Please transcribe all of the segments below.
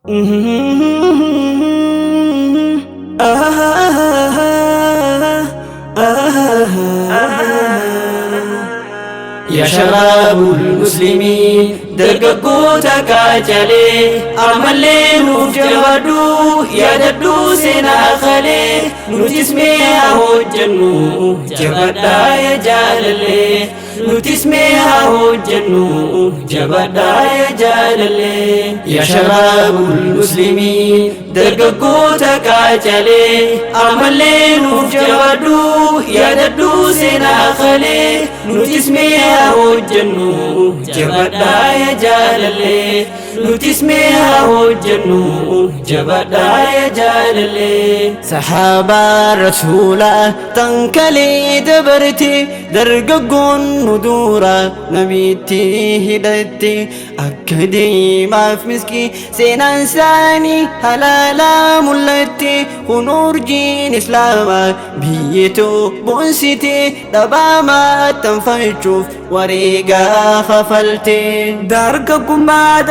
يا شباب المسلمين درققوتك أجلي أملي نوف يا ددو سنا خلي نتسميها الجنو جبدا يا جاللي نتسميها الجنو جبدا يا جاللي يا شباب المسلمين درققوتك أجلي أملي نوف يا ددو سنا خلي نتسميها الجنو جبدا يا جاللي نتسميها الجنو جبدا يا جاللي صحابة رسولا تنكلي دبرتي درققون ندورا نبيتي هدتي أكدي ما في مسكي سينان ساني هلالا ملتي ونور جين إسلاما بيتو بونسيتي دباما تنفجوف وريقا خفلتي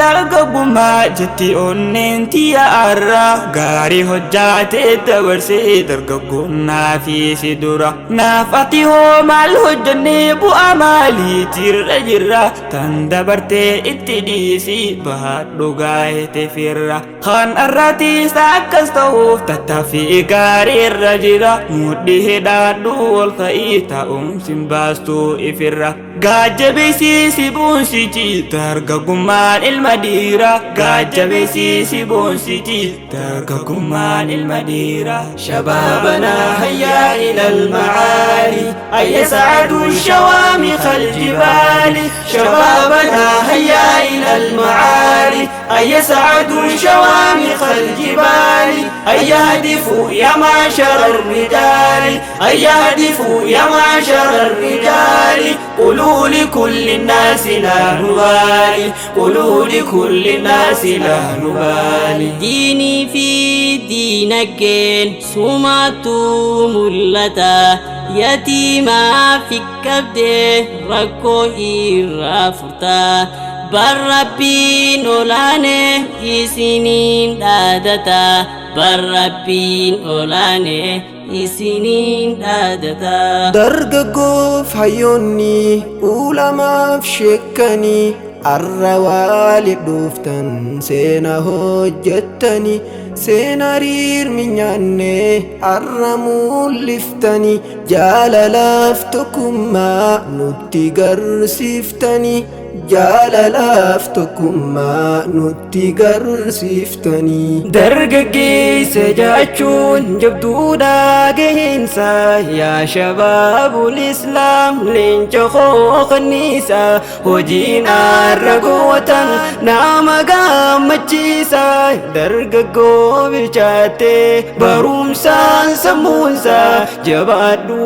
dargaggummaa jetti onneen tiyya arra gaarii hojjaate dabarsee dargaggoonnaa fi si dura naaf ati hoo maal hojjannee bu'aa maaliitirra jirra tan dabartee itti dhiisii bahadhu gaayete firra kan arratiis akkas ta'uuf tattaaffii gaariirra jira mudhii hidhaadhu ol ka'ii taa'umsin baastuu ifirra gaajjabeesiisi boonsichi dargaggummaan ilma dhiiraa gaajjabeesiisi boonsichi dargaggummaan ilma dhiiraa شبابنا هيا إلى المعالي أي سعد شوامخ الجبال شبابنا هيا إلى المعالي أي سعد شوامخ الجبال أي يهدفوا يا معشر الرجال أي يهدفوا يا معشر الرجال قولوا لكل الناس لا نبالي قولوا لكل الناس لا نبالي ديني في دينك سمعتم ملتا يتيما في كبده ركو إرافتا بربين أولاني إسنين دادتا بربين أولاني إسنين دادتا درققوف هيوني علماء فشكني الروالي دوفتن سينا هجتني سينا رير من ياني الرمول لفتني جال لافتكم ما نتقر سفتني جال لافتكم ما نتقر سفتني dargaggeessa jechuun jabduudha gaheensa yaa shabaabul islaam leenca hooqanniisa hojiin arra gootan nama gammachiisa dargaggoo bilchaate barumsaan sammuunsa jabaadhu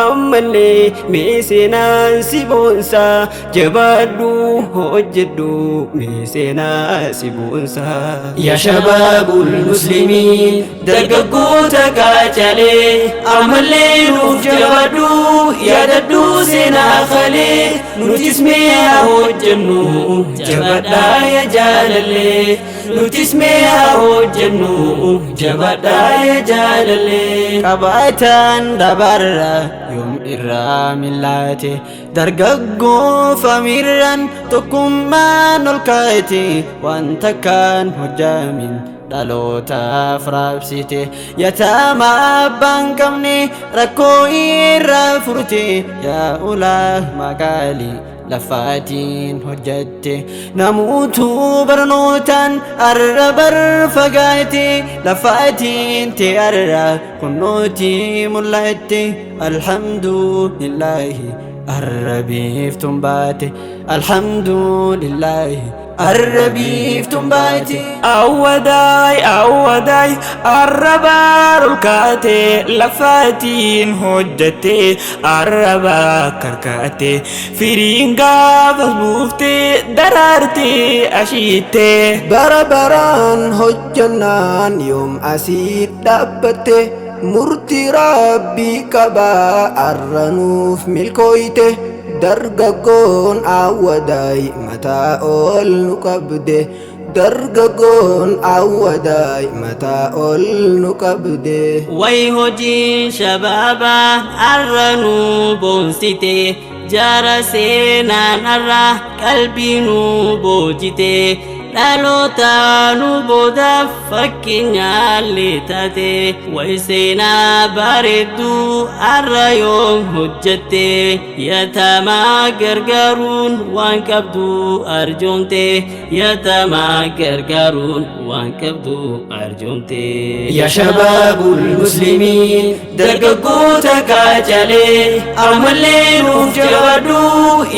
ammallee meeseenaan si boonsa jabaadhu hojjedhu meeseenaa si boonsa يا شباب المسلمين dargaggoota kaacalee amallee nuuf jabaadhu yaadadhu seenaa kalee nutis mee hojjennu jabadhaa ya jaalallee nutis mee hojjennu jabadhaa ya jaalallee qabaatan dabarra yoom irraa millaate dargaggoo famirran tokkummaan ol kaayte wanta kaan hojjamin dhalootaaf raabsite yataama abbaan qabne rakkoo irraa furte yaa ulaa maqaalii lafaatiin hojjatte namuutuu barnootaan arra bar fagaate lafaatiin te arra kunnootii mul'atte alhamdulillahi arra biiftuun baate alhamdulillahi الربيف تنباتي أوداي الربا ركاتي لفاتين هجتي الربا كركاتي فرينغا فسبوفتي درارتي أشيتي بربران هجنان يوم أسيد دبتي مرتي ربي كبا الرنوف ملكويته dargaggoon awwadai mataa ol nu qabde dargaggoon awwadaay mataa ol nu qabde. way hojii shabaabaa arranuu boonsite jara seenaan arra qalbiinuu boojite dhaloota nu boodaaf fakkeenyaallee taate way seenaa bareedduu arra yoom hojjette yatamaa gargaaruun waan qabdu arjoomte yatamaa gargaaruun waan qabdu arjoomte. yaa shabaabul muslimiin dargaggoota kaacalee ammallee nuuf jabaadhu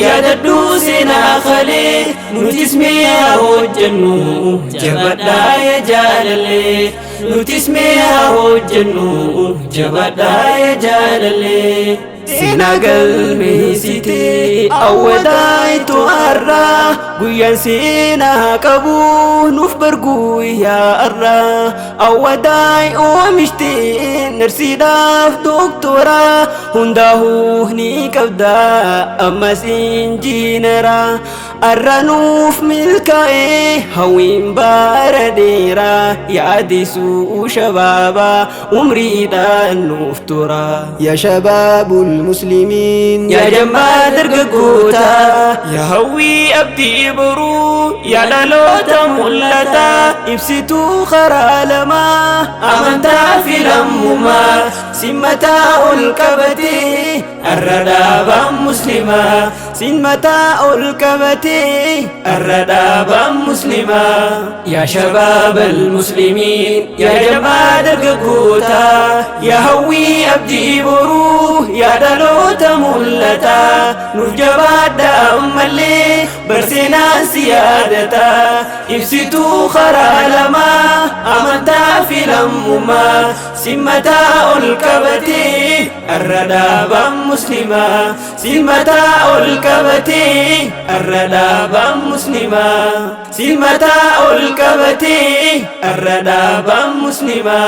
yaadadhu seenaa kalee nutis mi'a hojjennu jabadhaa yaa jaalalee nutis mi'a hojjennu jabadhaa yaa jaalalee. seenaa galmeessitee awwadaayitu har'aa guyyaan seenaa qabu nuuf barguu yaa har'aa awwadaay oomishtee narsiidhaaf dooktoraa hundaa'uu ni qabdaa ammas injiinaraa har'a nuuf milkaa'ee hawwiin bara dheeraa yaadisuu shabaabaa umriidhaan nuuf tura. yaa shabaabul المسلمين يا جماعة درقوتا يا هوي أبدي برو يا لالوتا ملتا إبسطو خرالما أمنتا في لمما سمتا الكبتي الردابا مسلما سمتا الكبتي الردابا مسلما. يا شباب المسلمين يا جماعة درقوتا يا هوي أبدي برو يا دلوتا ملتا نجباد أمالي برسنا سيادتا إبسطو خرالما أمنتا في لمما سمتا الكبتي الردابا مسلما سمتا الكبتي الردابا مسلما سمتا الكبتي الردابا مسلما.